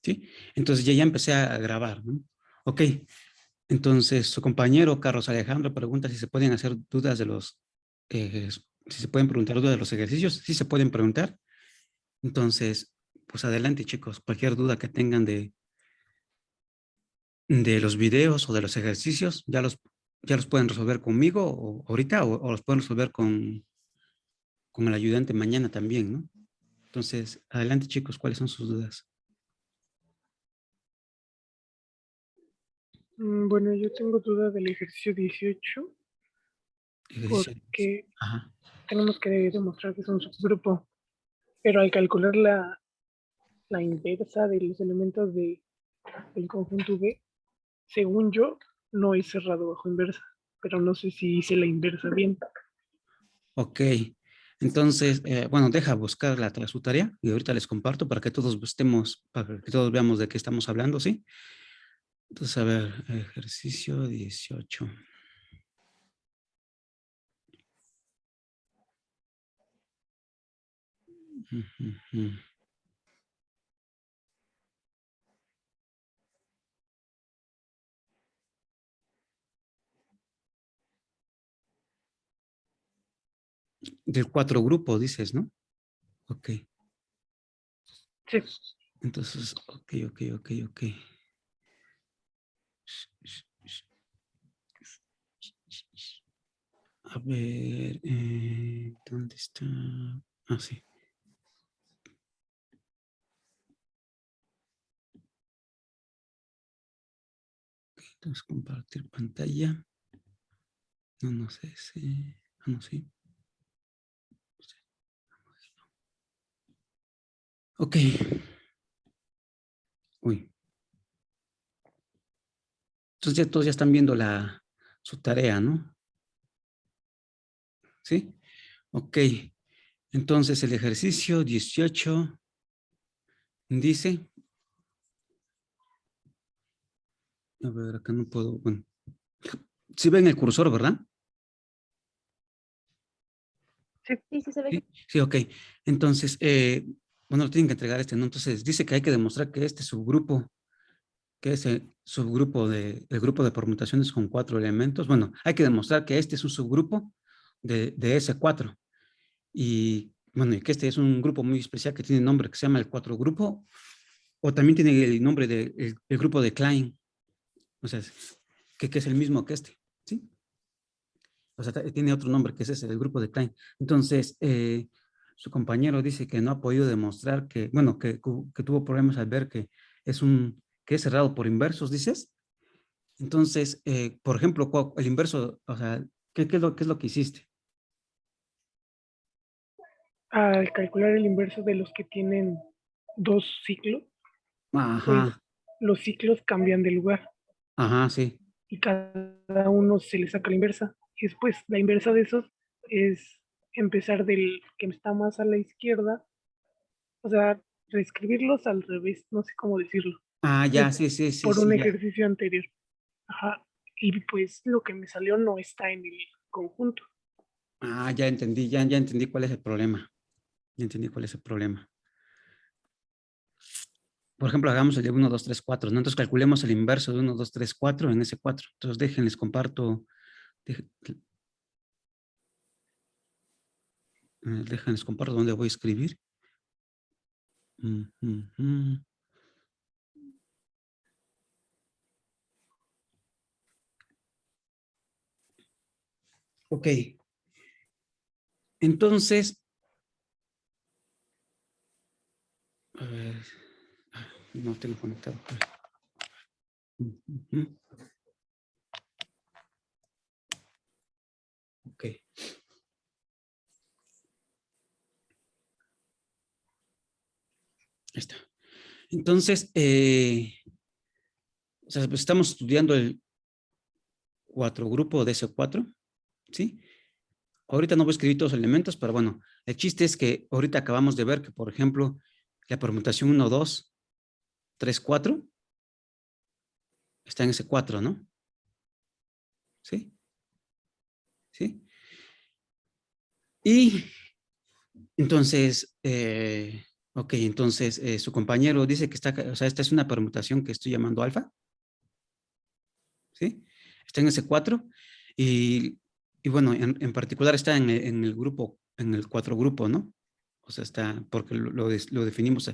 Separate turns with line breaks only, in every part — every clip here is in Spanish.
¿sí? Entonces ya empecé a grabar, ¿no? Ok, entonces su compañero Carlos Alejandro pregunta si se pueden hacer dudas de los, si se pueden preguntar dudas de los ejercicios, sí se pueden preguntar. Entonces, pues adelante chicos, cualquier duda que tengan de los videos o de los ejercicios, ya los pueden resolver conmigo o ahorita o los pueden resolver con el ayudante mañana también, ¿no? Entonces, adelante chicos, ¿cuáles son sus dudas?
Bueno, yo tengo duda del ejercicio 18
Ejercicio.
porque
Ajá.
tenemos que demostrar que es un subgrupo, pero al calcular la inversa de los elementos del conjunto V, según yo, no es cerrado bajo inversa, pero no sé si hice la inversa bien.
Ok. Entonces, bueno, deja buscar su tarea y ahorita les comparto para que todos estemos, para que todos veamos de qué estamos hablando, ¿sí? Entonces, a ver, ejercicio 18. Ujú. Del cuatro grupos, dices, ¿no? Ok.
Sí.
Entonces, ok. A ver, ¿dónde está? Ah, sí. Entonces, compartir pantalla. No, no sé si... Ah, no, sí. Ok. Uy. Entonces ya todos ya están viendo su tarea, ¿no? ¿Sí? Ok. Entonces el ejercicio 18 dice, a ver, acá no puedo, bueno, sí ven el cursor, ¿verdad?
Sí, sí, sí se ve.
Sí, sí, ok. Entonces, bueno, tienen que entregar este, ¿no? Entonces dice que hay que demostrar que este subgrupo, que es el grupo de permutaciones con cuatro elementos, bueno, hay que demostrar que este es un subgrupo de ese cuatro. Y bueno, y que este es un grupo muy especial que tiene nombre que se llama el cuatro grupo, o también tiene el nombre del el grupo de Klein, o sea, que es el mismo que este, ¿sí? O sea, tiene otro nombre que es ese, el grupo de Klein. Entonces, su compañero dice que no ha podido demostrar que, bueno, que tuvo problemas al ver que es cerrado por inversos, dices. Entonces, por ejemplo, el inverso, o sea, qué es lo que hiciste?
Al calcular el inverso de los que tienen dos ciclos, pues
Ajá,
los ciclos cambian de lugar
ajá, sí.
y cada uno se le saca la inversa. Y después la inversa de esos es empezar del que está más a la izquierda, o sea, reescribirlos al revés, no sé cómo decirlo,
Ah,
pues,
ya, sí,
por un
sí, ya.
ejercicio anterior. Ajá. Y pues lo que me salió no está en el conjunto.
Ah, ya entendí cuál es el problema. Ya entendí cuál es el problema. Por ejemplo, hagamos el de 1, 2, 3, 4, ¿no? Entonces calculemos el inverso de 1, 2, 3, 4 en ese 4. Entonces déjenles comparto, dej- déjenles comparto dónde voy a escribir. Mm, mm, mm. Ok, entonces, a ver, no tengo conectado. Mm, mm, mm. Ok, ahí está. Entonces, o sea, pues estamos estudiando el cuatro grupo de ese 4, ¿sí? Ahorita no voy a escribir todos los elementos, pero bueno, el chiste es que ahorita acabamos de ver que, por ejemplo, la permutación 1, 2, 3, 4 está en ese 4, ¿no? ¿Sí? ¿Sí? Y entonces, Ok, entonces su compañero dice que está, o sea, esta es una permutación que estoy llamando alfa, ¿sí? Está en ese 4 y, y bueno, en particular está en el grupo, en el 4 grupo, ¿no? O sea, está, porque lo definimos,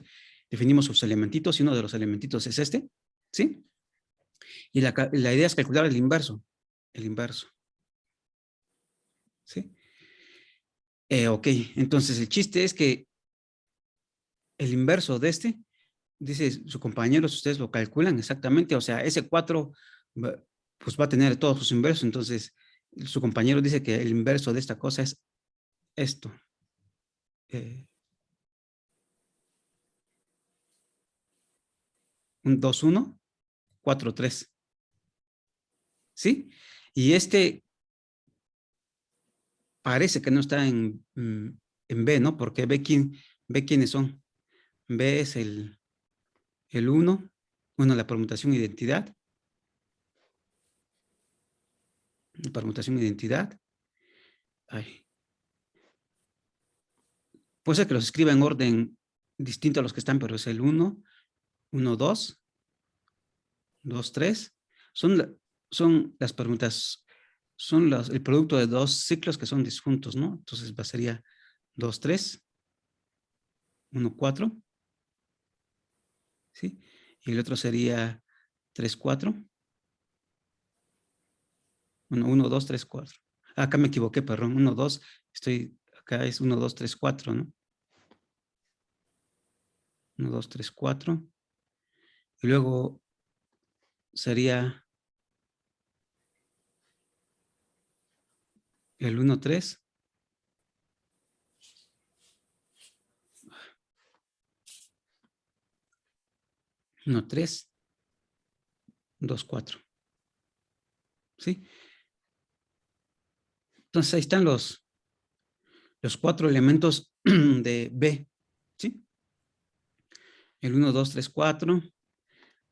definimos sus elementitos y uno de los elementitos es este, ¿sí? Y la idea es calcular el inverso, ¿sí? Ok, entonces el chiste es que el inverso de este, dice su compañero, si ustedes lo calculan exactamente, o sea, ese 4 pues va a tener todos sus inversos, entonces su compañero dice que el inverso de esta cosa es esto. Un 2 1 4 3, ¿sí? Y este parece que no está en B, ¿no? Porque B quiénes son. B es el 1, bueno, la permutación identidad, ay, puede ser que los escriba en orden distinto a los que están, pero es el 1, 1, 2, 2, 3. Son las permutas, son el producto de dos ciclos que son disjuntos, ¿no? Entonces sería 2, 3, 1, 4, ¿sí? Y el otro sería 3, 4. Bueno, 1, 2, 3, 4. Acá me equivoqué, perdón. 1, 2, acá es 1, 2, 3, 4, ¿no? 1, 2, 3, 4. Y luego sería el 1, 3, 1, 3, 2, 4. ¿Sí? Entonces ahí están los 4 elementos de B. ¿Sí? El 1, 2, 3, 4,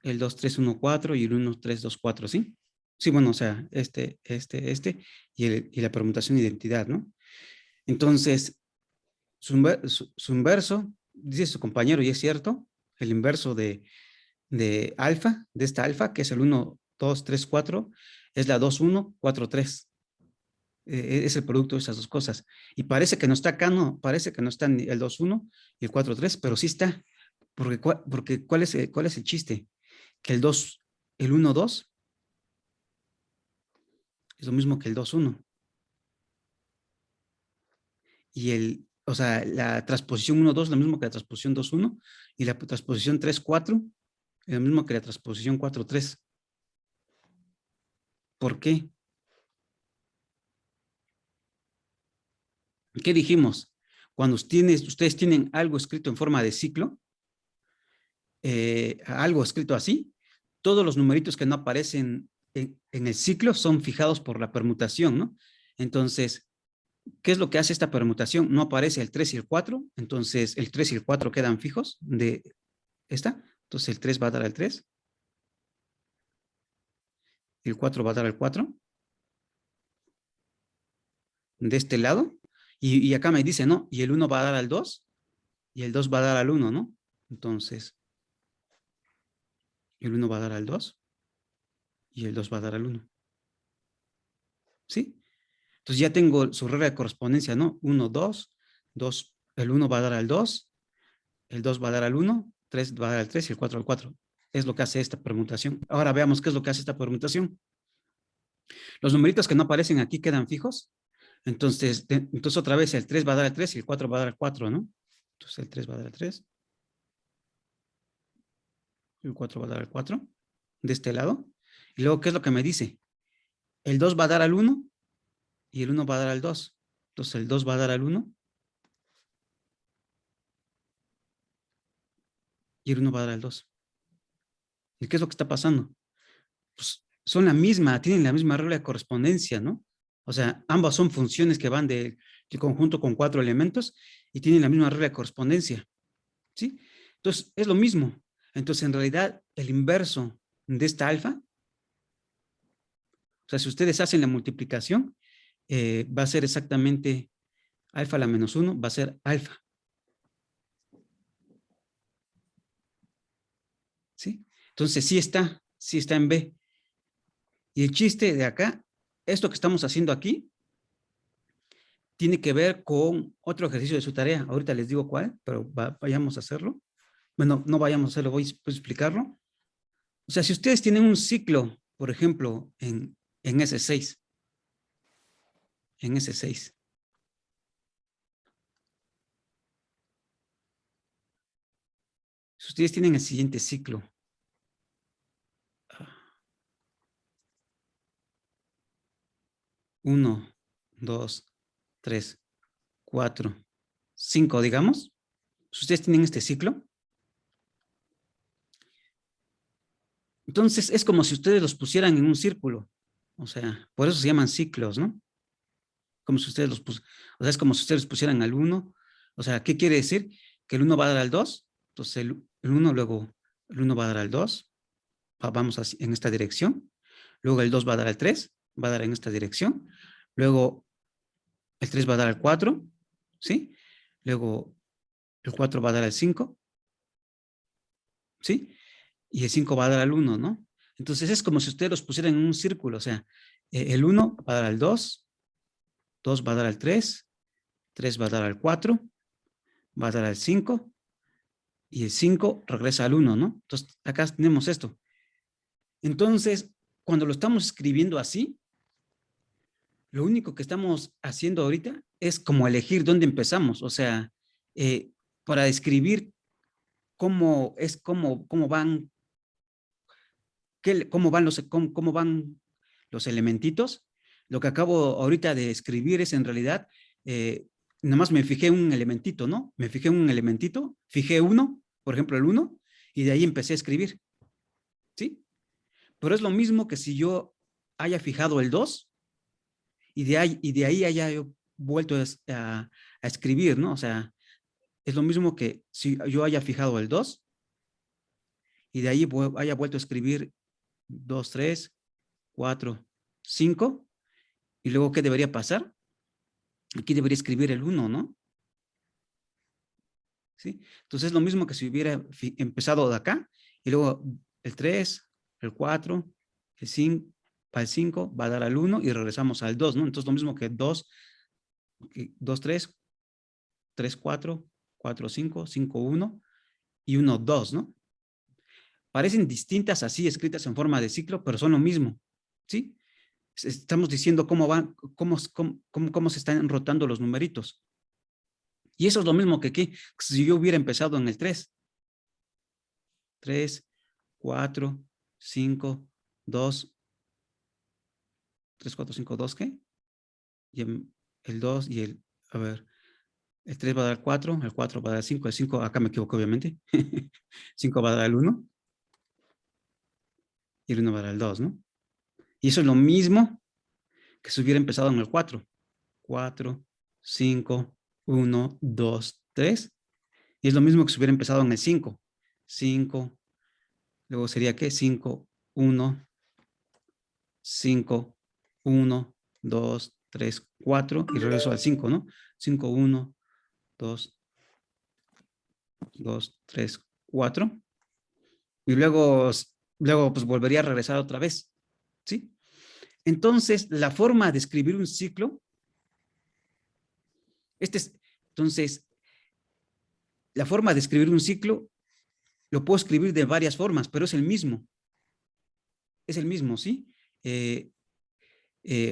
el 2, 3, 1, 4 y el 1, 3, 2, 4, ¿sí? Sí, bueno, o sea, y la permutación de identidad, ¿no? Entonces, su inverso, dice su compañero, y es cierto, el inverso de alfa, de esta alfa, que es el 1, 2, 3, 4, es la 2, 1, 4, 3. Es el producto de esas dos cosas. Y parece que no está acá, no, parece que no está ni el 2, 1 y el 4, 3, pero sí está. Porque ¿cuál es el chiste? Que el 1, 2 es lo mismo que el 2, 1. O sea, la transposición 1, 2 es lo mismo que la transposición 2, 1. Y la transposición 3, 4 es lo mismo que la transposición 4, 3. ¿Por qué? ¿Qué dijimos? Cuando ustedes tienen algo escrito en forma de ciclo, algo escrito así, todos los numeritos que no aparecen en el ciclo son fijados por la permutación, ¿no? Entonces, ¿qué es lo que hace esta permutación? No aparece el 3 y el 4, entonces el 3 y el 4 quedan fijos de esta, entonces el 3 va a dar al 3, el 4 va a dar al 4 de este lado, y acá me dice, ¿no? Y el 1 va a dar al 2 y el 2 va a dar al 1, ¿no? Entonces, el 1 va a dar al 2 y el 2 va a dar al 1, ¿sí? Entonces ya tengo su regla de correspondencia, ¿no? 1, 2, 2, el 1 va a dar al 2, el 2 va a dar al 1, 3 va a dar al 3 y el 4 al 4. Es lo que hace esta permutación. Ahora veamos qué es lo que hace esta permutación. Los numeritos que no aparecen aquí quedan fijos. Entonces otra vez el 3 va a dar al 3 y el 4 va a dar al 4, ¿no? Entonces el 3 va a dar al 3, el 4 va a dar al 4 de este lado. Y luego, ¿qué es lo que me dice? El 2 va a dar al 1 y el 1 va a dar al 2. Entonces el 2 va a dar al 1 y el 1 va a dar al 2. ¿Y qué es lo que está pasando? Pues son tienen la misma regla de correspondencia, ¿no? O sea, ambas son funciones que van del conjunto con 4 elementos y tienen la misma regla de correspondencia, ¿sí? Entonces, es lo mismo. Entonces, en realidad, el inverso de esta alfa, o sea, si ustedes hacen la multiplicación, va a ser exactamente alfa a la menos 1, va a ser alfa. ¿sí? Entonces sí está en B. Y el chiste de acá, esto que estamos haciendo aquí, tiene que ver con otro ejercicio de su tarea. Ahorita les digo cuál, pero vayamos a hacerlo. Bueno, no vayamos a hacerlo, voy a explicarlo. O sea, si ustedes tienen un ciclo, por ejemplo, en S6, en S6, si ustedes tienen el siguiente ciclo, 1, 2, 3, 4, 5, digamos, si ustedes tienen este ciclo, entonces es como si ustedes los pusieran en un círculo. O sea, por eso se llaman ciclos, ¿no? Como si ustedes o sea, es como si ustedes pusieran al 1. O sea, ¿qué quiere decir? Que el 1 va a dar al 2. Entonces el 1 luego, el 1 va a dar al 2. Vamos así, en esta dirección. Luego el 2 va a dar al 3. Va a dar en esta dirección. Luego el 3 va a dar al 4. ¿Sí? Luego el 4 va a dar al 5. ¿Sí? Y el 5 va a dar al 1, ¿no? Entonces es como si ustedes los pusieran en un círculo. O sea, el 1 va a dar al 2. 2 va a dar al 3. 3 va a dar al 4. Va a dar al 5 y el 5 regresa al 1, ¿no? Entonces, acá tenemos esto. Entonces, cuando lo estamos escribiendo así, lo único que estamos haciendo ahorita es como elegir dónde empezamos, o sea, eh, para describir cómo van, cómo van los elementitos. Lo que acabo ahorita de escribir es en realidad, nada más me fijé un elementito, ¿no? Me fijé un elementito, fijé uno, por ejemplo el uno, y de ahí empecé a escribir, ¿sí? Pero es lo mismo que si yo haya fijado el 2 y de ahí haya yo vuelto a escribir, ¿no? O sea, es lo mismo que si yo haya fijado el 2 y de ahí haya vuelto a escribir 2, 3, 4, 5 y luego ¿qué debería pasar? Aquí debería escribir el 1, ¿no? ¿Sí? Entonces es lo mismo que si hubiera empezado de acá y luego el 3, el 4, el 5, para el 5 va a dar al 1 y regresamos al 2, ¿no? Entonces lo mismo que 2, 2, 3, 3, 4, 4, 5, 5, 1 y 1, 2, ¿no? Parecen distintas así, escritas en forma de ciclo, pero son lo mismo, ¿sí? Estamos diciendo cómo se están rotando los numeritos. Y eso es lo mismo que aquí, si yo hubiera empezado en el 3. 3, 4, 5, 2, 3, 4, 5, 2, ¿qué? Y el 2 y a ver, el 3 va a dar 4, el 4 va a dar 5, el 5, acá me equivoco obviamente, 5 va a dar el 1 y el 1 va a dar el 2, ¿no? Y eso es lo mismo que si hubiera empezado en el 4. 4, 5, 1, 2, 3. Y es lo mismo que si hubiera empezado en el 5. 5, luego sería ¿qué? 5, 1, 5, 1, 2, 3, 4 y regreso al 5, ¿no? 5, 1, 2, 2, 3, 4. Y luego pues volvería a regresar otra vez, ¿sí? Entonces, la forma de escribir un ciclo, entonces, la forma de escribir un ciclo lo puedo escribir de varias formas, pero es el mismo, ¿sí?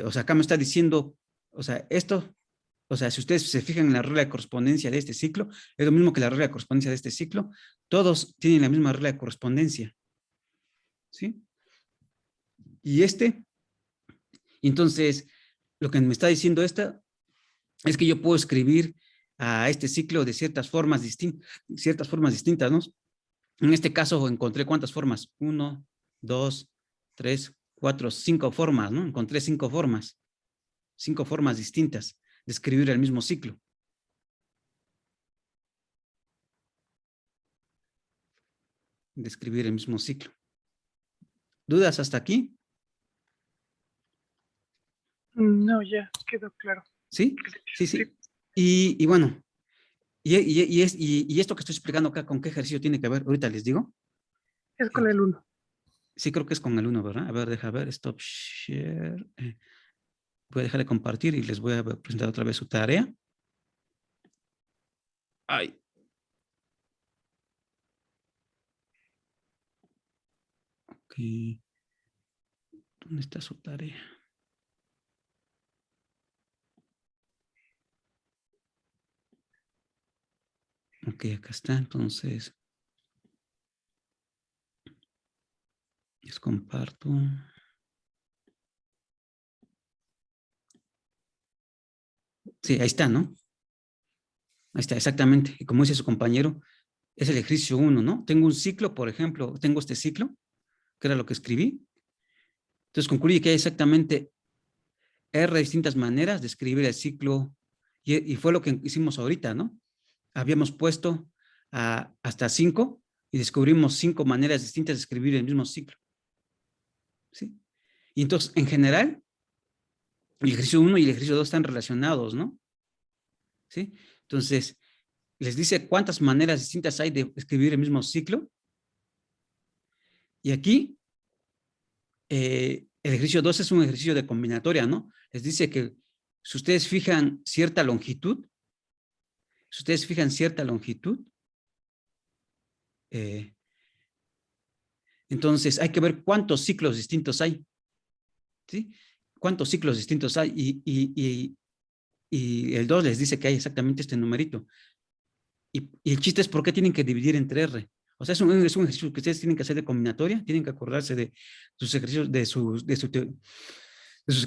O sea, acá me está diciendo, o sea, esto, o sea, si ustedes se fijan en la regla de correspondencia de este ciclo, es lo mismo que la regla de correspondencia de este ciclo, todos tienen la misma regla de correspondencia, ¿sí? Y entonces, lo que me está diciendo esta es que yo puedo escribir a este ciclo de ciertas formas distintas, ¿no? En este caso encontré ¿cuántas formas? 1, 2, 3, 4, 5 formas, ¿no? Encontré 5 formas distintas de escribir el mismo ciclo. De escribir el mismo ciclo. ¿Dudas hasta aquí?
No, ya quedó claro.
¿Sí? Sí,
Sí.
sí. Y bueno, y esto que estoy explicando acá, ¿con qué ejercicio tiene que ver? Ahorita les digo.
Es con el 1.
Sí, creo que es con el 1, ¿verdad? A ver, deja ver, stop share. Voy a dejar de compartir y les voy a presentar otra vez su tarea. Ay. Ok. ¿Dónde está su tarea? Ok, acá está. Entonces, les comparto. Sí, ahí está, ¿no? Ahí está, exactamente. Y como dice su compañero, es el ejercicio 1, ¿no? Tengo un ciclo, por ejemplo, tengo este ciclo, que era lo que escribí. Entonces concluye que hay exactamente R distintas maneras de escribir el ciclo y fue lo que hicimos ahorita, ¿no? Habíamos puesto hasta 5 y descubrimos 5 maneras distintas de escribir el mismo ciclo, ¿sí? Y entonces, en general, el ejercicio 1 y el ejercicio 2 están relacionados, ¿no? ¿Sí? Entonces, les dice cuántas maneras distintas hay de escribir el mismo ciclo. Y aquí, el ejercicio 2 es un ejercicio de combinatoria, ¿no? Les dice que si ustedes fijan cierta longitud, eh, entonces hay que ver cuántos ciclos distintos hay, ¿sí? ¿Cuántos ciclos distintos hay? Y el 2 les dice que hay exactamente este numerito. Y el chiste es por qué tienen que dividir entre R. O sea, es un ejercicio que ustedes tienen que hacer de combinatoria, tienen que acordarse de sus ejercicios, de sus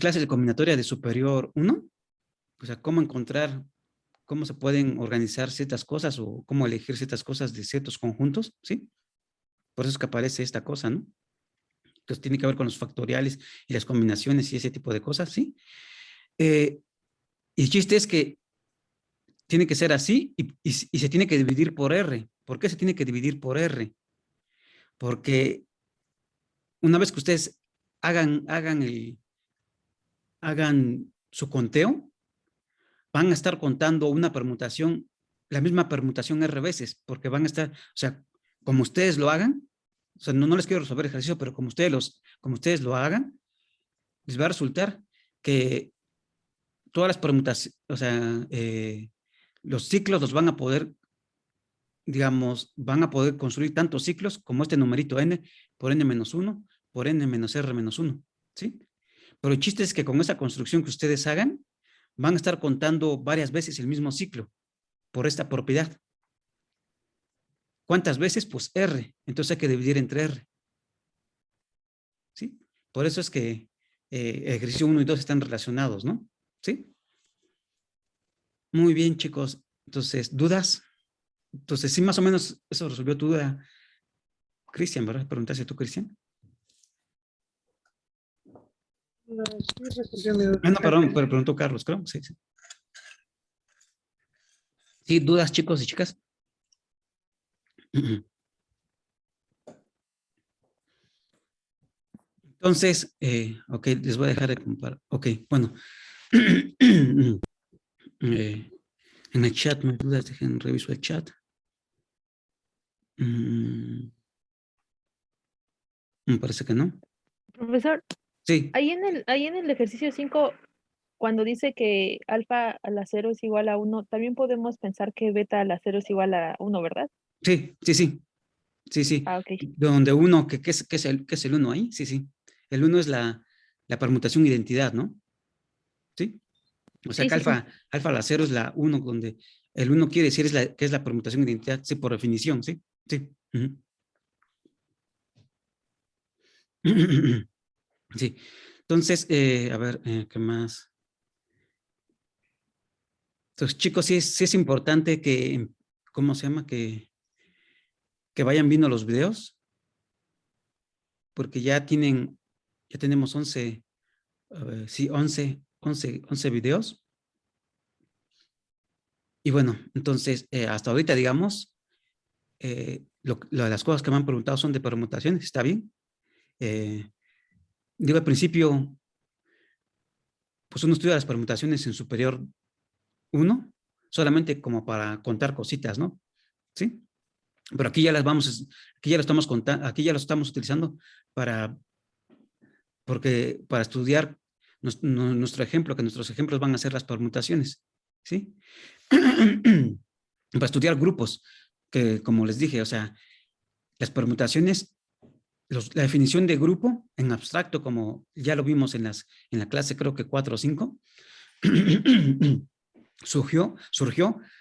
clases de combinatoria de superior 1, o sea, cómo encontrar, cómo se pueden organizar ciertas cosas o cómo elegir ciertas cosas de ciertos conjuntos, ¿sí? Por eso es que aparece esta cosa, ¿no? Entonces tiene que ver con los factoriales y las combinaciones y ese tipo de cosas, ¿sí? Y el chiste es que tiene que ser así y se tiene que dividir por R. ¿Por qué se tiene que dividir por R? Porque una vez que ustedes hagan su conteo, van a estar contando una permutación, la misma permutación R veces, porque van a estar, o sea, como ustedes lo hagan, o sea, no les quiero resolver el ejercicio, pero como ustedes lo hagan, les va a resultar que todas las permutaciones, o sea, los ciclos los van a poder, digamos, van a poder construir tantos ciclos como este numerito n por n-1 por n-r-1, ¿sí? Pero el chiste es que con esa construcción que ustedes hagan, van a estar contando varias veces el mismo ciclo por esta propiedad. ¿Cuántas veces? Pues R. Entonces hay que dividir entre R, ¿sí? Por eso es que ejercicio 1 y 2 están relacionados, ¿no? ¿Sí? Muy bien, chicos. Entonces, ¿dudas? Entonces, sí, más o menos eso resolvió tu duda, Cristian, ¿verdad? Preguntaste tú, Cristian.
No, sí resolvió mi duda.
Ah, no, perdón, pero preguntó Carlos, creo. Sí, sí. Sí, dudas, chicos y chicas. Entonces, ok, les voy a dejar de comparar. Ok, bueno. En el chat, no hay dudas, dejen reviso el chat. Me parece que no.
Profesor,
Sí,
ahí en el ejercicio 5, cuando dice que alfa a la 0 es igual a 1, también podemos pensar que beta a la 0 es igual a 1, ¿verdad?
sí, sí, sí, sí, sí.
Ah, ok.
Donde uno, ¿qué es el uno ahí? Sí, sí. El uno es la permutación identidad, ¿no? Sí. O sea
Sí,
que
sí, sí.
alfa a la 0 es la uno, donde el uno quiere decir que es la permutación identidad, sí, por definición, sí, sí. Sí. Entonces, a ver, ¿qué más? Entonces, chicos, sí es importante que, ¿cómo se llama? Que vayan viendo los videos, porque ya tenemos 11, a ver, sí, 11 videos. Y bueno, entonces, hasta ahorita, digamos, las cosas que me han preguntado son de permutaciones, ¿está bien? Digo, al principio, pues uno estudia las permutaciones en superior 1, solamente como para contar cositas, ¿no? ¿Sí? Pero aquí ya las vamos, aquí ya lo estamos contando, aquí ya lo estamos utilizando para estudiar nuestro ejemplo, que nuestros ejemplos van a ser las permutaciones, ¿sí? Para estudiar grupos, que como les dije, o sea, las permutaciones, la definición de grupo en abstracto, como ya lo vimos en la clase, creo que 4 o 5, surgió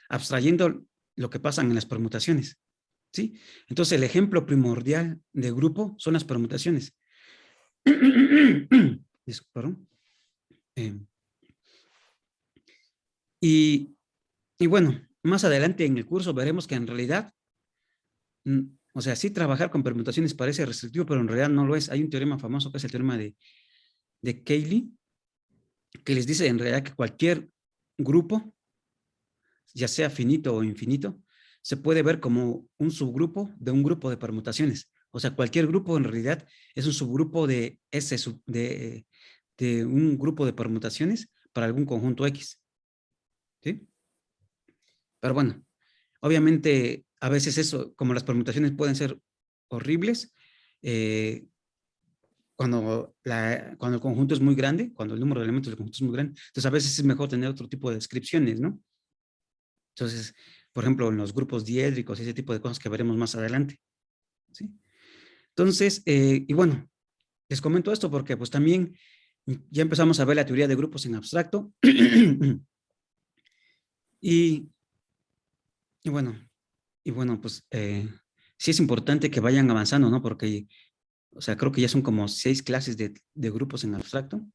abstrayendo lo que pasa en las permutaciones, ¿sí? Entonces, el ejemplo primordial de grupo son las permutaciones. Perdón. Y bueno, más adelante en el curso veremos que en realidad, o sea, sí trabajar con permutaciones parece restrictivo, pero en realidad no lo es. Hay un teorema famoso que es el teorema de Cayley, que les dice en realidad que cualquier grupo, ya sea finito o infinito, se puede ver como un subgrupo de un grupo de permutaciones. O sea, cualquier grupo en realidad es un subgrupo de de un grupo de permutaciones para algún conjunto X. ¿Sí? Pero bueno, obviamente a veces eso, como las permutaciones pueden ser horribles, cuando el conjunto es muy grande, cuando el número de elementos del conjunto es muy grande, entonces a veces es mejor tener otro tipo de descripciones, ¿no? Entonces, por ejemplo, en los grupos diédricos, ese tipo de cosas que veremos más adelante, ¿sí? Entonces, y bueno, les comento esto porque pues también ya empezamos a ver la teoría de grupos en abstracto y bueno, pues sí es importante que vayan avanzando, ¿no? Porque, o sea, creo que ya son como 6 clases de grupos en abstracto.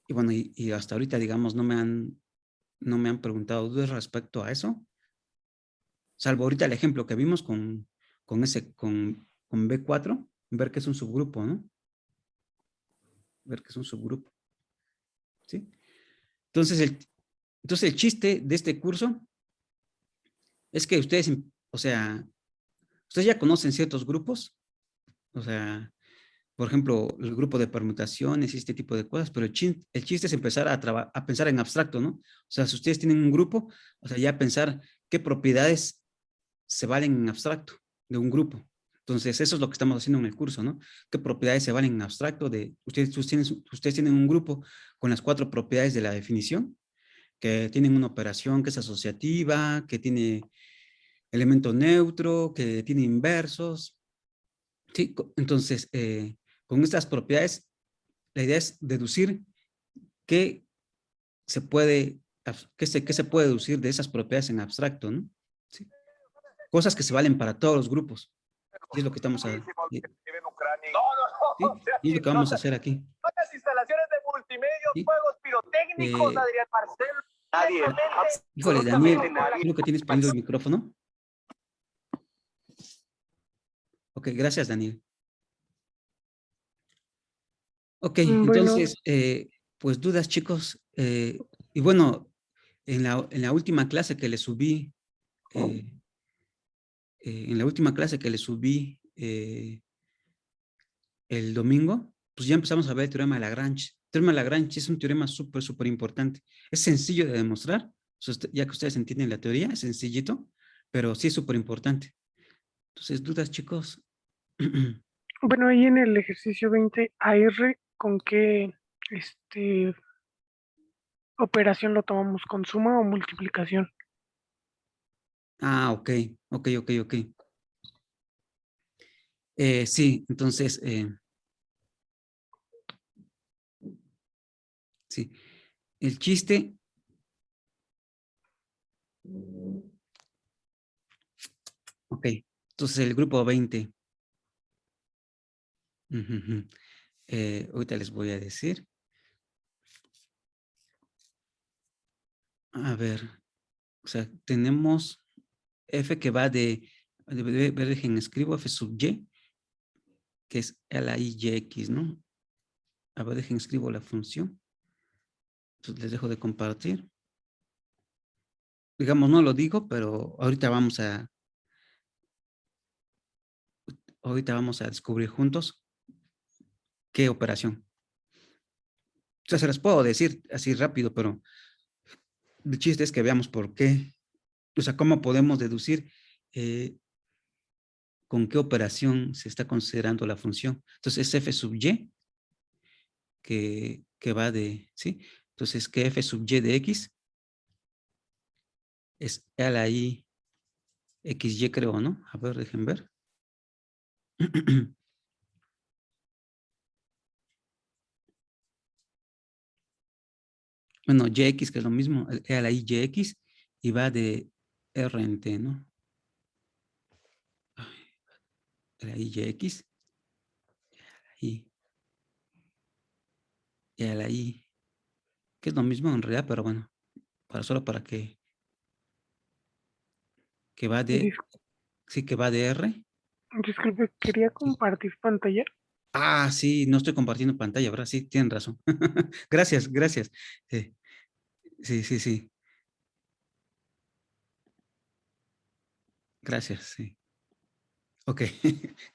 Y bueno, y hasta ahorita, digamos, no me han preguntado dudas respecto a eso. Salvo ahorita el ejemplo que vimos con B4, ver que es un subgrupo, ¿no? Ver que es un subgrupo, ¿sí? Entonces el chiste de este curso es que ustedes, o sea, ustedes ya conocen ciertos grupos, o sea, por ejemplo, el grupo de permutaciones y este tipo de cosas, pero el chiste es empezar a pensar en abstracto, ¿no? O sea, si ustedes tienen un grupo, o sea, ya pensar qué propiedades se valen en abstracto de un grupo. Entonces, eso es lo que estamos haciendo en el curso, ¿no? ¿Qué propiedades se valen en abstracto de, ustedes tienen un grupo con las 4 propiedades de la definición, que tienen una operación que es asociativa, que tiene elemento neutro, que tiene inversos, ¿sí? Entonces, con estas propiedades, la idea es deducir qué se puede, qué se puede deducir de esas propiedades en abstracto, ¿no? ¿Sí? Cosas que se valen para todos los grupos. Y es lo que estamos a, y, ¿sí? Y es lo que vamos a hacer aquí.
Las instalaciones de multimedia,
¿Sí?
juegos pirotécnicos, Adrián Marcelo. Nadie.
Híjole, Daniel, creo que tienes prendido el micrófono. Ok, gracias, Daniel. Ok,
Bueno,
entonces, pues dudas, chicos. Y bueno, en la última clase que les subí, el domingo, pues ya empezamos a ver el teorema de Lagrange. El teorema de Lagrange es un teorema súper, súper importante. Es sencillo de demostrar, ya que ustedes entienden la teoría, es sencillito, pero sí es súper importante. Entonces, dudas, chicos.
bueno, ahí en el ejercicio 20 AR, ¿con qué operación lo tomamos? ¿Con suma o multiplicación?
Ah, ok. Sí, entonces, sí. El chiste, ok. Entonces, el grupo 20. Ahorita les voy a decir. A ver, o sea, tenemos f que va dejen escribo f sub y, que es la i y x, ¿no? A ver, dejen escribo la función. Entonces les dejo de compartir. Digamos, no lo digo, pero ahorita vamos a descubrir juntos qué operación. O sea, se las puedo decir así rápido, pero el chiste es que veamos por qué o sea, cómo podemos deducir con qué operación se está considerando la función. Entonces, es f sub y que va de, ¿sí? Entonces, que f sub y de x es a la i xy, creo, ¿no? A ver, dejen ver. Bueno, yx, que es lo mismo, e a la i yx, y va de r en t, ¿no? A la i yx, y a la i, que es lo mismo en realidad, pero bueno, solo para que va de,
Dis-
sí, que va de r.
Disculpe, quería compartir pantalla.
Ah, sí, no estoy compartiendo pantalla, ¿verdad? Sí, tienen razón. Gracias, gracias. Sí, sí, sí. Gracias, sí. Ok,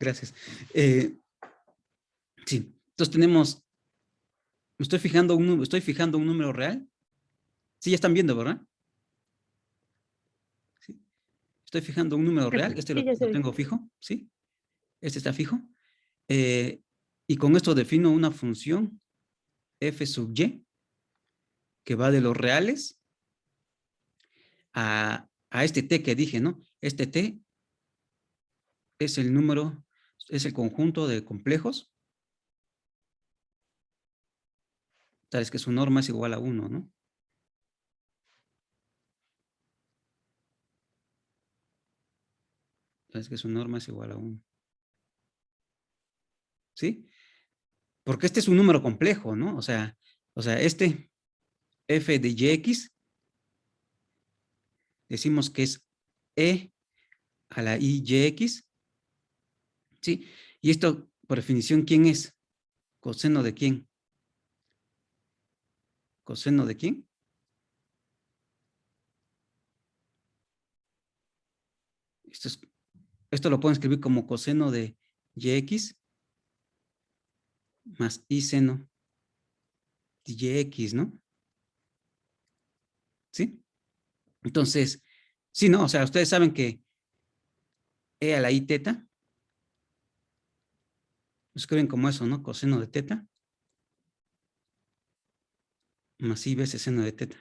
gracias. Sí, entonces tenemos, estoy fijando un número real. Sí, ya están viendo, ¿verdad? Sí. Estoy fijando un número
Sí,
real. Este
Sí, ya se
lo
ve.
tengo fijo, ¿sí? Este está fijo. Eh, y con esto defino una función f sub y que va de los reales a este t que dije, ¿no? Este t es el número, es el conjunto de complejos, tales que su norma es igual a 1, ¿no? Tales que su norma es igual a 1. ¿Sí? Porque este es un número complejo, ¿no? O sea, este f de yx, decimos que es e a la i yx, ¿sí? Y esto, por definición, ¿quién es? ¿Coseno de quién? ¿Coseno de quién? Esto lo puedo escribir como coseno de yx más i seno de yx, ¿no? ¿Sí? Entonces, sí, ¿no? O sea, ustedes saben que e a la i teta, lo escriben como eso, ¿no? Coseno de teta más i veces seno de teta.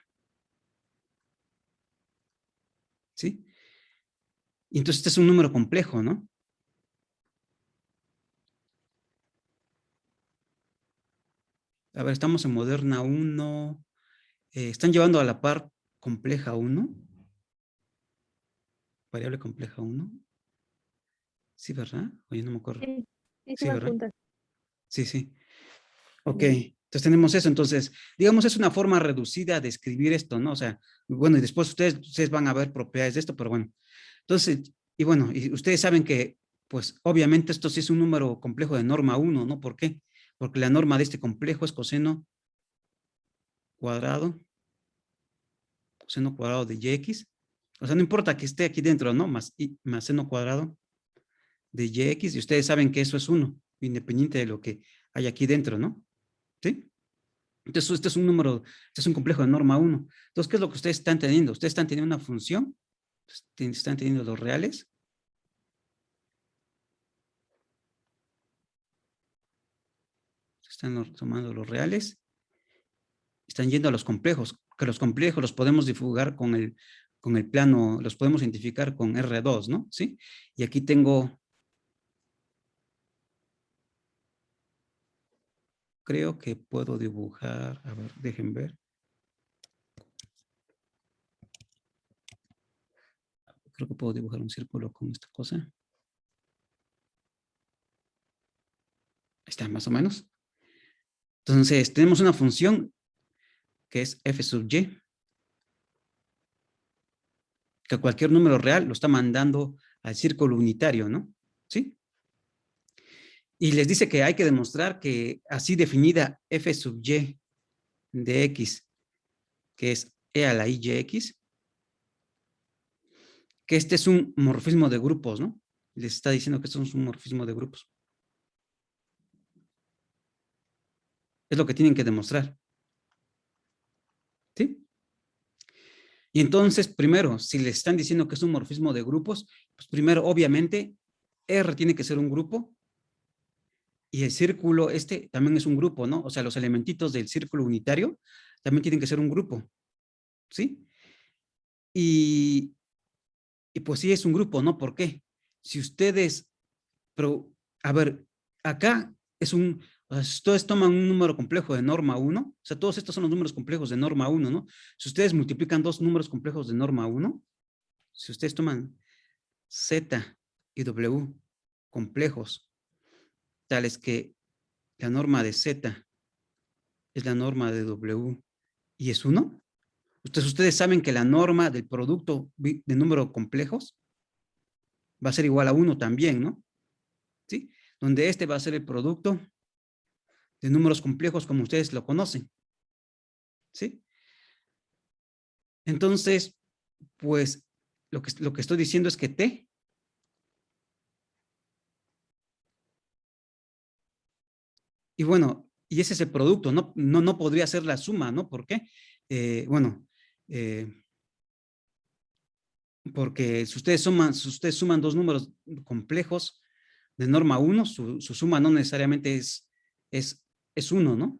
¿Sí? Y entonces este es un número complejo, ¿no? A ver, estamos en moderna 1. ¿Están llevando a la par compleja 1? Variable compleja 1. Sí, ¿verdad? Oye, no me acuerdo.
Sí, sí, sí
Sí,
van
¿verdad?
juntas.
Sí, sí. Ok, entonces tenemos eso. Entonces, digamos, es una forma reducida de escribir esto, ¿no? O sea, bueno, y después ustedes van a ver propiedades de esto, pero bueno. Entonces, y bueno, y ustedes saben que, pues, obviamente esto sí es un número complejo de norma 1, ¿no? ¿Por qué? Porque la norma de este complejo es cuadrado, coseno cuadrado de yx. O sea, no importa que esté aquí dentro, ¿no? Más seno cuadrado de yx, y ustedes saben que eso es 1, independiente de lo que hay aquí dentro, ¿no? ¿Sí? Entonces, este es un número, este es un complejo de norma 1. Entonces, ¿qué es lo que ustedes están teniendo? Ustedes están teniendo una función, están teniendo los reales, están tomando los reales, están yendo a los complejos, que los complejos los podemos difugar con el plano, los podemos identificar con R2, ¿no? ¿Sí? Y aquí tengo, creo que puedo dibujar, a ver, dejen ver. Creo que puedo dibujar un círculo con esta cosa. Ahí está, más o menos. Entonces, tenemos una función que es f sub y, que cualquier número real lo está mandando al círculo unitario, ¿no? ¿Sí? Y les dice que hay que demostrar que así definida f sub y de x, que es e a la i yx, que este es un morfismo de grupos, ¿no? Les está diciendo que esto es un morfismo de grupos. Es lo que tienen que demostrar. ¿Sí? Y entonces, primero, si le están diciendo que es un morfismo de grupos, pues primero, obviamente, R tiene que ser un grupo y el círculo este también es un grupo, ¿no? O sea, los elementitos del círculo unitario también tienen que ser un grupo, ¿sí? Y pues sí es un grupo, ¿no? ¿Por qué? Si ustedes, pero, a ver, acá es un, o sea, si ustedes toman un número complejo de norma 1, o sea, todos estos son los números complejos de norma 1, ¿no? Si ustedes multiplican dos números complejos de norma 1, si ustedes toman Z y W complejos, tales que la norma de Z es la norma de W y es 1, ustedes saben que la norma del producto de números complejos va a ser igual a 1 también, ¿no? ¿Sí? Donde este va a ser el producto de números complejos como ustedes lo conocen, ¿sí? Entonces, pues, lo que estoy diciendo es que T y bueno, y ese es el producto, no podría ser la suma, ¿no? ¿Por qué? Bueno, porque si ustedes suman dos números complejos de norma 1, su suma no necesariamente es 1, ¿no?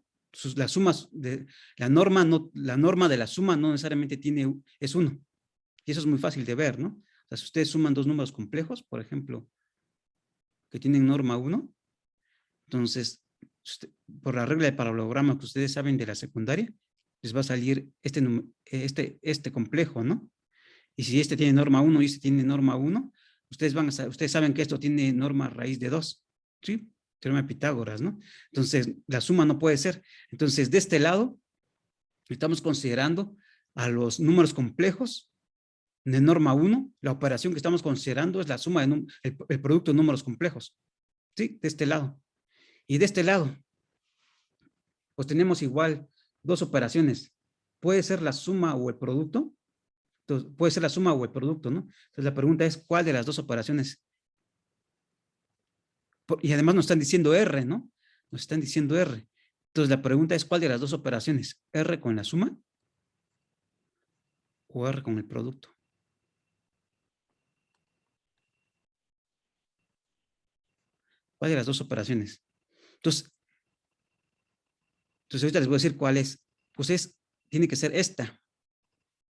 La norma de la suma no necesariamente es 1. Y eso es muy fácil de ver, ¿no? O sea, si ustedes suman dos números complejos, por ejemplo, que tienen norma 1, entonces, por la regla de paralelogramo que ustedes saben de la secundaria, les va a salir este complejo, ¿no? Y si este tiene norma 1 y este tiene norma 1, ustedes saben que esto tiene norma raíz de 2, ¿sí? Teorema de Pitágoras, ¿no? Entonces, la suma no puede ser. Entonces, de este lado, estamos considerando a los números complejos de norma 1, la operación que estamos considerando es la suma de el producto de números complejos, ¿sí? De este lado. Y de este lado, pues tenemos igual dos operaciones. Puede ser la suma o el producto. Entonces, puede ser la suma o el producto, ¿no? Entonces la pregunta es, ¿cuál de las dos operaciones? Y además nos están diciendo R, ¿no? Nos están diciendo R. Entonces la pregunta es, ¿cuál de las dos operaciones? ¿R con la suma o R con el producto? ¿Cuál de las dos operaciones? Entonces ahorita les voy a decir cuál es. Pues tiene que ser esta,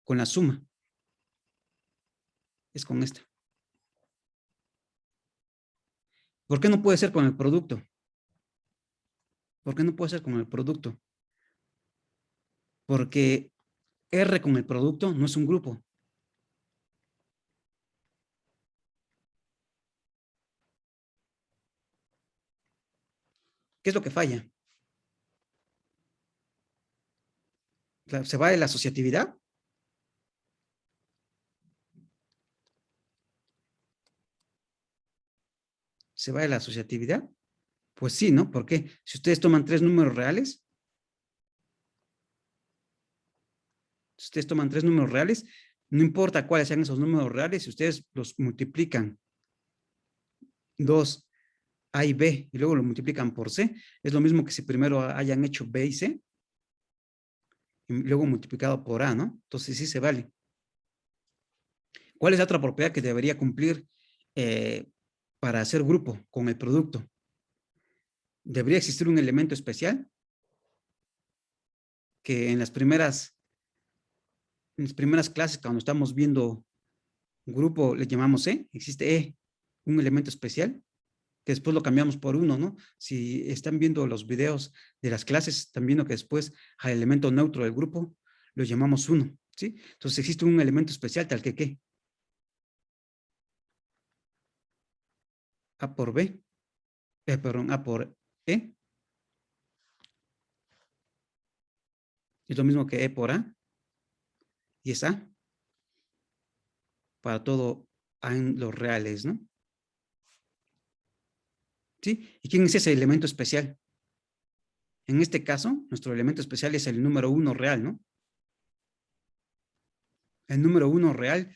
con la suma. Es con esta. ¿Por qué no puede ser con el producto? ¿Por qué no puede ser con el producto? Porque R con el producto no es un grupo. ¿Qué es lo que falla? ¿Se va de la asociatividad? ¿Se va de la asociatividad? Pues sí, ¿no? ¿Por qué? Si ustedes toman tres números reales, no importa cuáles sean esos números reales, si ustedes los multiplican 2A y B y luego lo multiplican por C, es lo mismo que si primero hayan hecho B y C y luego multiplicado por A, ¿no? Entonces sí se vale. ¿Cuál es la otra propiedad que debería cumplir para hacer grupo con el producto? Debería existir un elemento especial que en las primeras clases, cuando estamos viendo un grupo, le llamamos E, existe un elemento especial, que después lo cambiamos por 1, ¿no? Si están viendo los videos de las clases, están viendo que después al elemento neutro del grupo lo llamamos 1, ¿sí? Entonces existe un elemento especial tal que ¿qué? A por B, perdón, A por E, es lo mismo que E por A, y es A, para todo A en los reales, ¿no? ¿Sí? ¿Y quién es ese elemento especial? En este caso, nuestro elemento especial es el número 1 real, ¿no? El número 1 real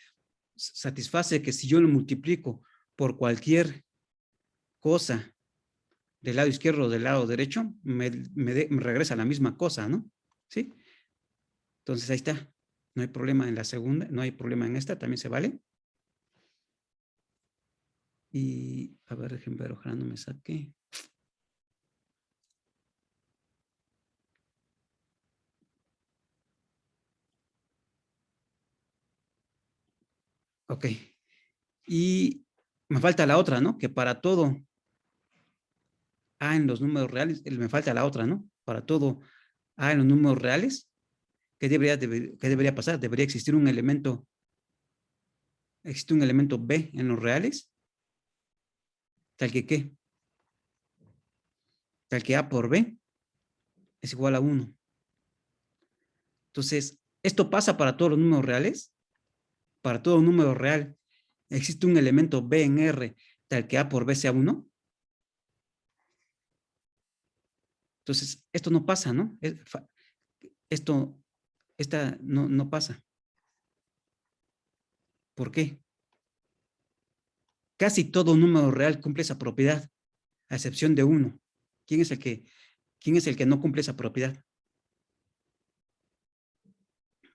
satisface que si yo lo multiplico por cualquier cosa del lado izquierdo o del lado derecho, me regresa la misma cosa, ¿no? ¿Sí? Entonces ahí está. No hay problema en la segunda, no hay problema en esta, también se vale. Y, a ver, déjenme ver, ojalá no me saque. Ok. Y me falta la otra, ¿no? Que para todo A en los números reales, me falta la otra, ¿no? Para todo A en los números reales, ¿qué debería pasar? Debería existir un elemento, existe un elemento B en los reales, tal que ¿qué? Tal que A por B es igual a 1. Entonces, ¿esto pasa para todos los números reales? Para todo número real, ¿existe un elemento B en R tal que A por B sea 1? Entonces, esto no pasa, ¿no? Esta no pasa. ¿Por qué? Casi todo número real cumple esa propiedad, a excepción de 1. ¿Quién es el que no cumple esa propiedad?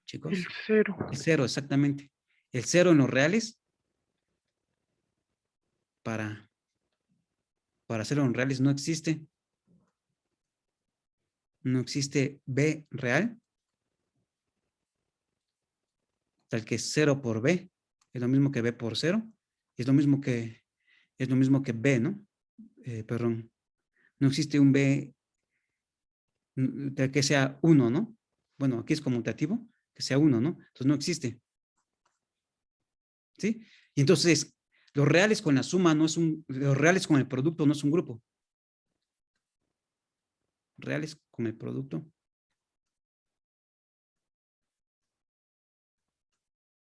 Chicos.
El 0.
El 0, exactamente. El 0 en los reales, para hacerlo en reales no existe. No existe B real. Tal que 0 por B es lo mismo que B por 0. Es lo mismo que B, ¿no? Perdón. No existe un B que sea 1, ¿no? Bueno, aquí es conmutativo, que sea 1, ¿no? Entonces no existe. ¿Sí? Y entonces, los reales con la suma no es los reales con el producto no es un grupo. Reales con el producto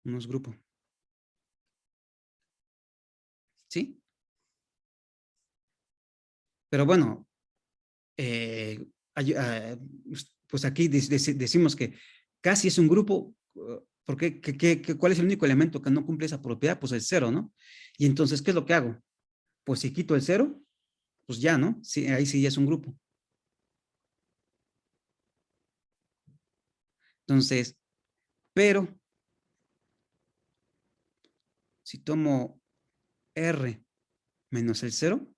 no es grupo. ¿Sí? Pero bueno, pues aquí decimos que casi es un grupo, porque ¿cuál es el único elemento que no cumple esa propiedad? Pues el 0, ¿no? Y entonces, ¿qué es lo que hago? Pues si quito el 0, pues ya, ¿no? Sí, ahí sí ya es un grupo. Entonces, pero si tomo R menos el 0,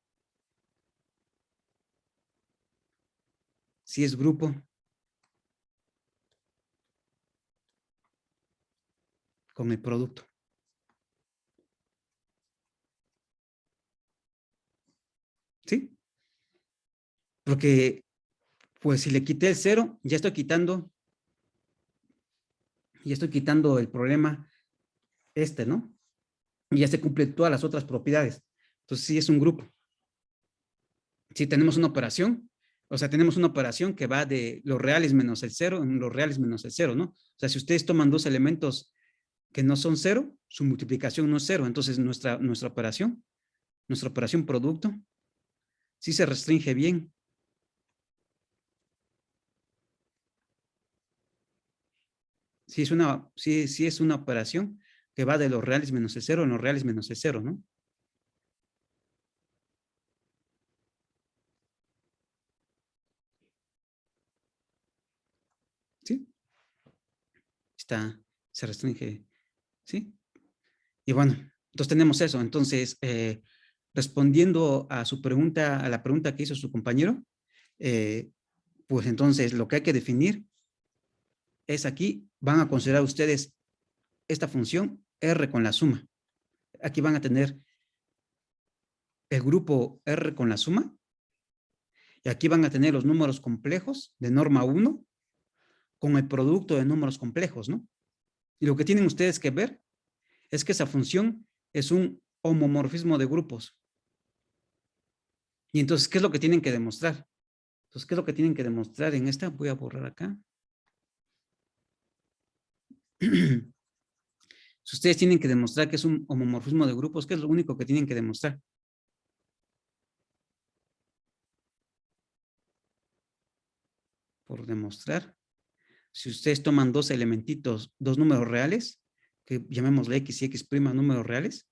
sí es grupo con el producto. ¿Sí? Porque, pues si le quité el 0, ya estoy quitando el problema ¿no? Y ya se cumplen todas las otras propiedades. Entonces sí es un grupo. Si tenemos una operación, o sea, tenemos una operación que va de los reales menos el 0 en los reales menos el 0, ¿no? O sea, si ustedes toman dos elementos que no son 0, su multiplicación no es 0. Entonces nuestra operación producto, sí se restringe bien. Sí es una operación que va de los reales menos el 0 en los reales menos el 0, ¿no? ¿Sí? Se restringe, ¿sí? Y bueno, entonces tenemos eso. Entonces, respondiendo a su pregunta, a la pregunta que hizo su compañero, pues entonces lo que hay que definir es aquí, van a considerar ustedes esta función R con la suma. Aquí van a tener el grupo R con la suma, y aquí van a tener los números complejos de norma 1 con el producto de números complejos, ¿no? Y lo que tienen ustedes que ver es que esa función es un homomorfismo de grupos. Y entonces, ¿qué es lo que tienen que demostrar? Entonces, ¿qué es lo que tienen que demostrar en esta? Voy a borrar acá. Si ustedes tienen que demostrar que es un homomorfismo de grupos, ¿qué es lo único que tienen que demostrar? Por demostrar, si ustedes toman dos elementitos, dos números reales, que llamémosle X y X' números reales,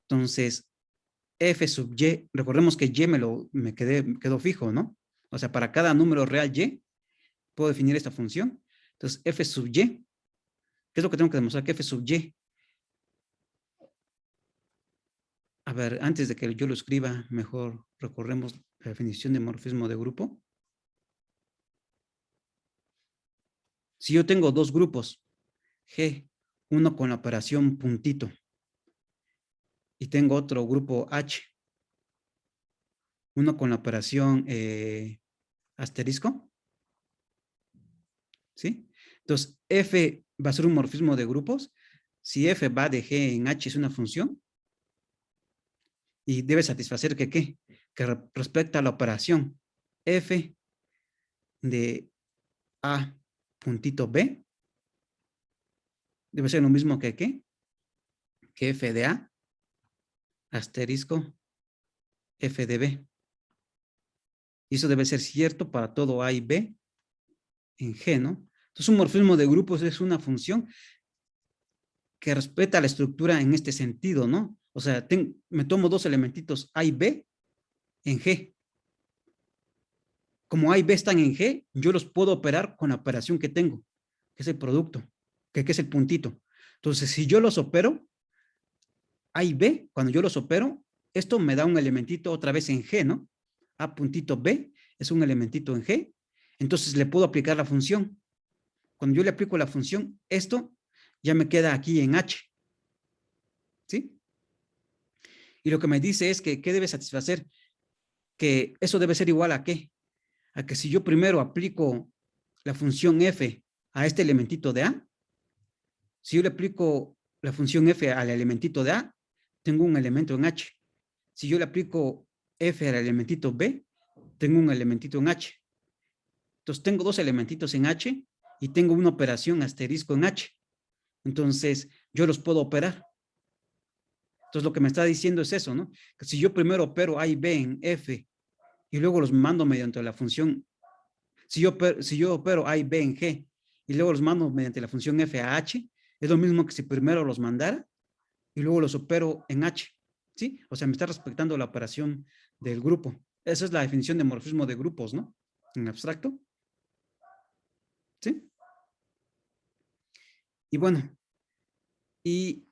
entonces F sub Y, recordemos que Y quedó fijo, ¿no? O sea, para cada número real Y, puedo definir esta función. Entonces, f sub y, ¿qué es lo que tengo que demostrar? Que f sub y. A ver, antes de que yo lo escriba, mejor recorremos la definición de morfismo de grupo. Si yo tengo dos grupos, G, uno con la operación puntito, y tengo otro grupo H, uno con la operación asterisco, ¿sí? Entonces, F va a ser un morfismo de grupos. Si F va de G en H es una función, y debe satisfacer que ¿qué? Que respecta a la operación F de A puntito B, debe ser lo mismo que ¿qué? Que F de A asterisco F de B. Y eso debe ser cierto para todo A y B en G, ¿no? Entonces, un morfismo de grupos es una función que respeta la estructura en este sentido, ¿no? O sea, me tomo dos elementitos A y B en G. Como A y B están en G, yo los puedo operar con la operación que tengo, que es el producto, que es el puntito. Entonces, si yo los opero, A y B, cuando yo los opero, esto me da un elementito otra vez en G, ¿no? A puntito B es un elementito en G. Entonces, le puedo aplicar la función. Cuando yo le aplico la función, esto ya me queda aquí en H. ¿Sí? Y lo que me dice es que, ¿qué debe satisfacer? Que eso debe ser igual a ¿qué? A que si yo primero aplico la función f a este elementito de A, si yo le aplico la función f al elementito de A, tengo un elemento en H. Si yo le aplico f al elementito B, tengo un elementito en H. Entonces tengo dos elementitos en H y tengo una operación asterisco en H. Entonces yo los puedo operar. Entonces lo que me está diciendo es eso, ¿no? Que si yo primero opero A y B en F y luego los mando mediante la función, si yo opero A y B en G y luego los mando mediante la función F a H, es lo mismo que si primero los mandara y luego los opero en H, ¿sí? O sea, me está respetando la operación del grupo. Esa es la definición de morfismo de grupos, ¿no? En abstracto. ¿Sí? Y bueno, y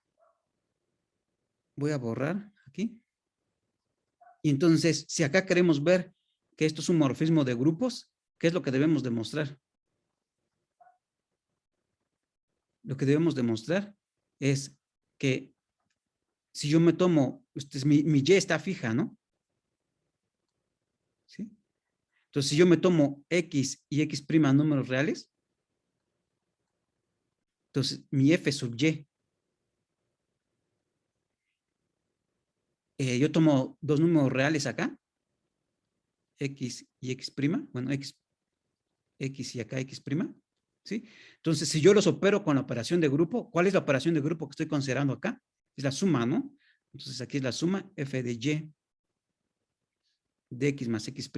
voy a borrar aquí. Y entonces, si acá queremos ver que esto es un morfismo de grupos, ¿qué es lo que debemos demostrar? Lo que debemos demostrar es que si yo me tomo, mi Y está fija, ¿no? ¿Sí? Entonces, si yo me tomo X y X' números reales, entonces mi F sub Y, yo tomo dos números reales acá, X y X', bueno, X y acá X', ¿sí? Entonces, si yo los opero con la operación de grupo, ¿cuál es la operación de grupo que estoy considerando acá? Es la suma, ¿no? Entonces, aquí es la suma F de Y de X más X'.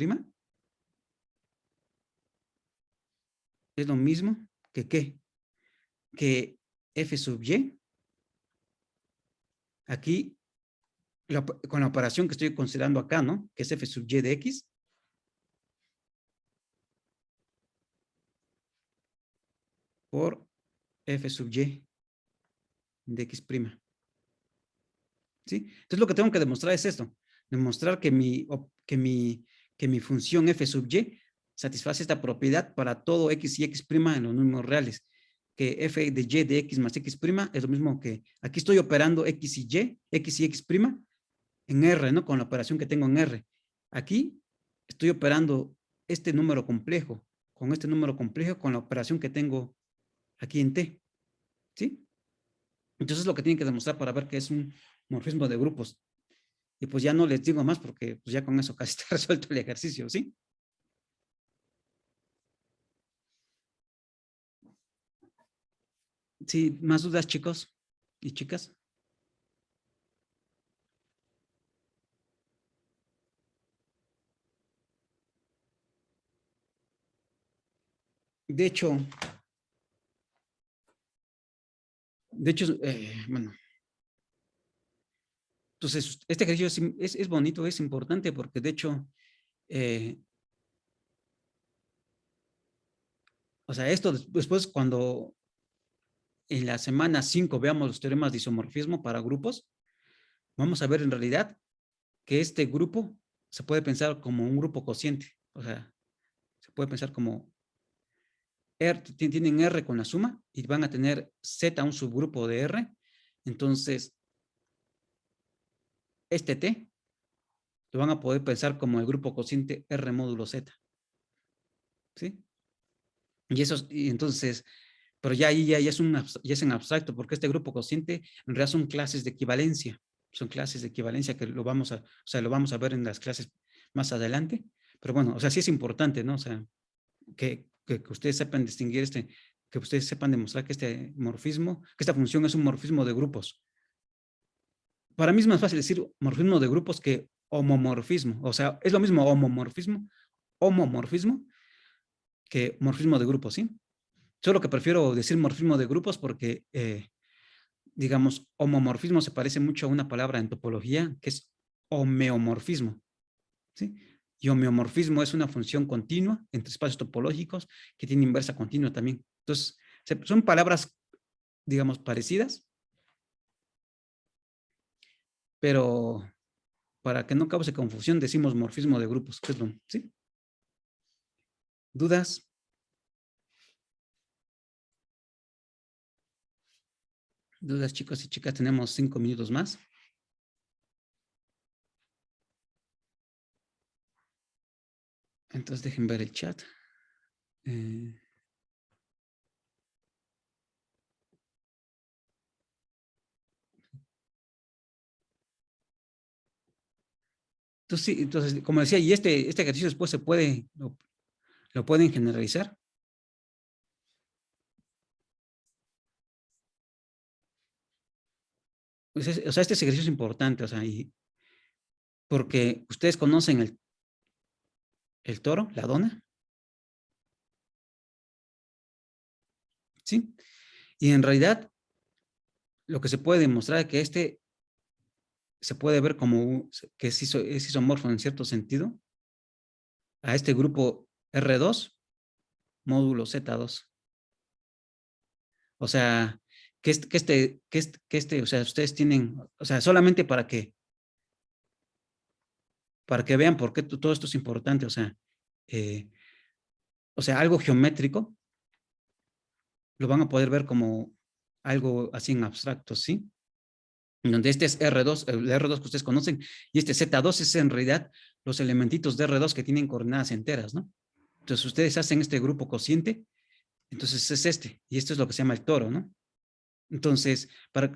Es lo mismo que ¿qué? Que F sub Y, aquí, con la operación que estoy considerando acá, ¿no? Que es F sub Y de X, por F sub Y de X'. ¿Sí? Entonces, lo que tengo que demostrar es esto. Demostrar que mi función F sub Y satisface esta propiedad para todo X y X' en los números reales. Que F de Y de X más X' es lo mismo que aquí estoy operando X y Y, X y X' en R, ¿no? Con la operación que tengo en R. Aquí estoy operando este número complejo con este número complejo con la operación que tengo aquí en T. ¿Sí? Entonces es lo que tienen que demostrar para ver que es un morfismo de grupos. Y pues ya no les digo más porque pues ya con eso casi está resuelto el ejercicio, ¿sí? Sí, más dudas, chicos y chicas. De hecho, bueno, entonces este ejercicio es bonito, es importante porque de hecho, o o sea, esto después cuando en la semana 5 veamos los teoremas de isomorfismo para grupos, vamos a ver en realidad que este grupo se puede pensar como un grupo cociente. O sea, se puede pensar como R, tienen R con la suma y van a tener Z, un subgrupo de R. Entonces, este T lo van a poder pensar como el grupo cociente R módulo Z. ¿Sí? Y eso, y entonces, pero ya ahí ya es en abstracto, porque este grupo cociente en realidad son clases de equivalencia. Son clases de equivalencia que lo vamos a ver en las clases más adelante. Pero bueno, o sea, sí es importante, ¿no? O sea, que ustedes sepan distinguir que ustedes sepan demostrar que este morfismo, que esta función es un morfismo de grupos. Para mí es más fácil decir morfismo de grupos que homomorfismo. O sea, es lo mismo homomorfismo que morfismo de grupos, ¿sí? Solo que prefiero decir morfismo de grupos porque, digamos, homomorfismo se parece mucho a una palabra en topología que es homeomorfismo, ¿sí? Y homeomorfismo es una función continua entre espacios topológicos que tiene inversa continua también. Entonces, son palabras, digamos, parecidas, pero para que no cause confusión decimos morfismo de grupos, ¿sí? ¿Dudas? ¿Dudas, chicos y chicas? Tenemos 5 minutos más. Entonces dejen ver el chat. Entonces, sí, entonces, como decía, y este ejercicio después lo pueden generalizar. Pues o sea, este ejercicio es importante, o sea, porque ustedes conocen el toro, la dona, ¿sí? Y en realidad, lo que se puede demostrar es que se puede ver como que es isomorfo en cierto sentido a este grupo R2 módulo Z2. O sea, o sea, ustedes tienen, o sea, solamente para que vean por qué todo esto es importante, eh, o sea, algo geométrico lo van a poder ver como algo así en abstracto, ¿sí? Donde este es R2, el R2 que ustedes conocen, y este Z2 es en realidad los elementitos de R2 que tienen coordenadas enteras, ¿no? Entonces ustedes hacen este grupo cociente, entonces es este, y esto es lo que se llama el toro, ¿no? Entonces,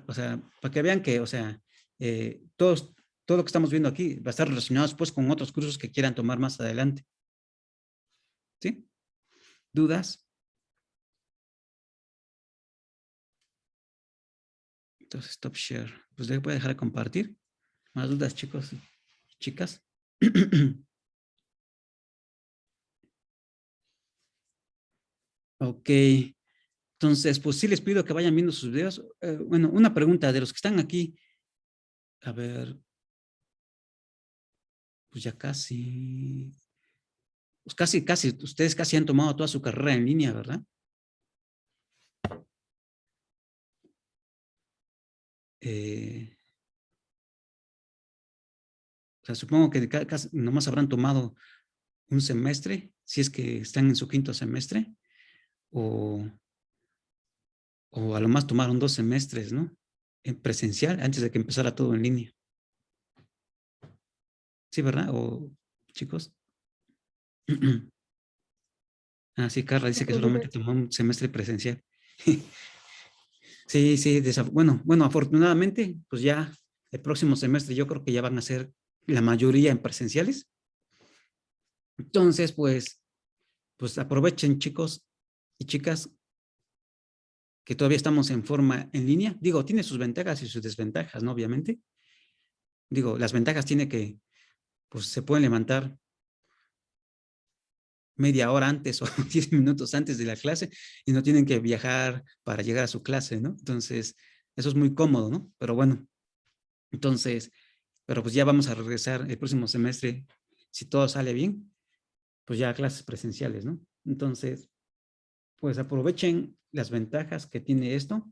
o sea, para que vean que, o sea, todo lo que estamos viendo aquí va a estar relacionado después con otros cursos que quieran tomar más adelante. ¿Sí? ¿Dudas? Entonces, stop share. Pues voy a dejar de compartir. ¿Más dudas, chicos y chicas? Ok. Entonces, pues sí les pido que vayan viendo sus videos. Bueno, una pregunta de los que están aquí. A ver, pues ya casi, pues casi, ustedes casi han tomado toda su carrera en línea, ¿verdad? O sea, supongo que casi nomás habrán tomado un semestre, si es que están en su quinto semestre, o a lo más tomaron 2 semestres, ¿no? En presencial, antes de que empezara todo en línea. ¿Sí, verdad? ¿O chicos? Ah, sí, Carla dice que solamente tomó un semestre presencial. Sí, sí, bueno, afortunadamente, pues ya el próximo semestre yo creo que ya van a ser la mayoría en presenciales. Entonces, pues aprovechen, chicos y chicas, que todavía estamos en forma en línea. Digo, tiene sus ventajas y sus desventajas, ¿no? Obviamente. Digo, las ventajas tiene que, pues se pueden levantar media hora antes o 10 minutos antes de la clase y no tienen que viajar para llegar a su clase, ¿no? Entonces, eso es muy cómodo, ¿no? Pero bueno, entonces, pero pues ya vamos a regresar el próximo semestre, si todo sale bien, pues ya a clases presenciales, ¿no? Entonces, pues aprovechen las ventajas que tiene esto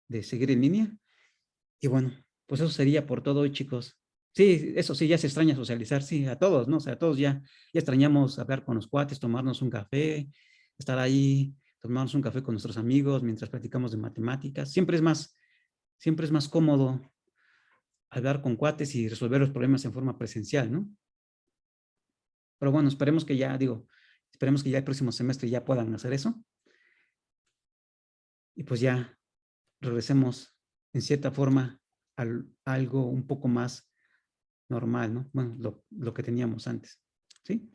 de seguir en línea. Y bueno, pues eso sería por todo hoy, chicos. Sí, eso sí, ya se extraña socializar, sí, a todos, ¿no? O sea, a todos ya extrañamos hablar con los cuates, tomarnos un café, estar ahí, tomarnos un café con nuestros amigos mientras platicamos de matemáticas. Siempre es más cómodo hablar con cuates y resolver los problemas en forma presencial, ¿no? Pero bueno, esperemos que ya el próximo semestre ya puedan hacer eso. Y pues ya regresemos en cierta forma a algo un poco más normal, ¿no? Bueno, lo que teníamos antes, ¿sí?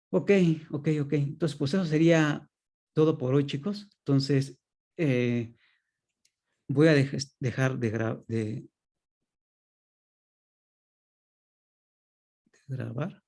Ok. Entonces, pues eso sería todo por hoy, chicos. Entonces, voy a dejar de grabar.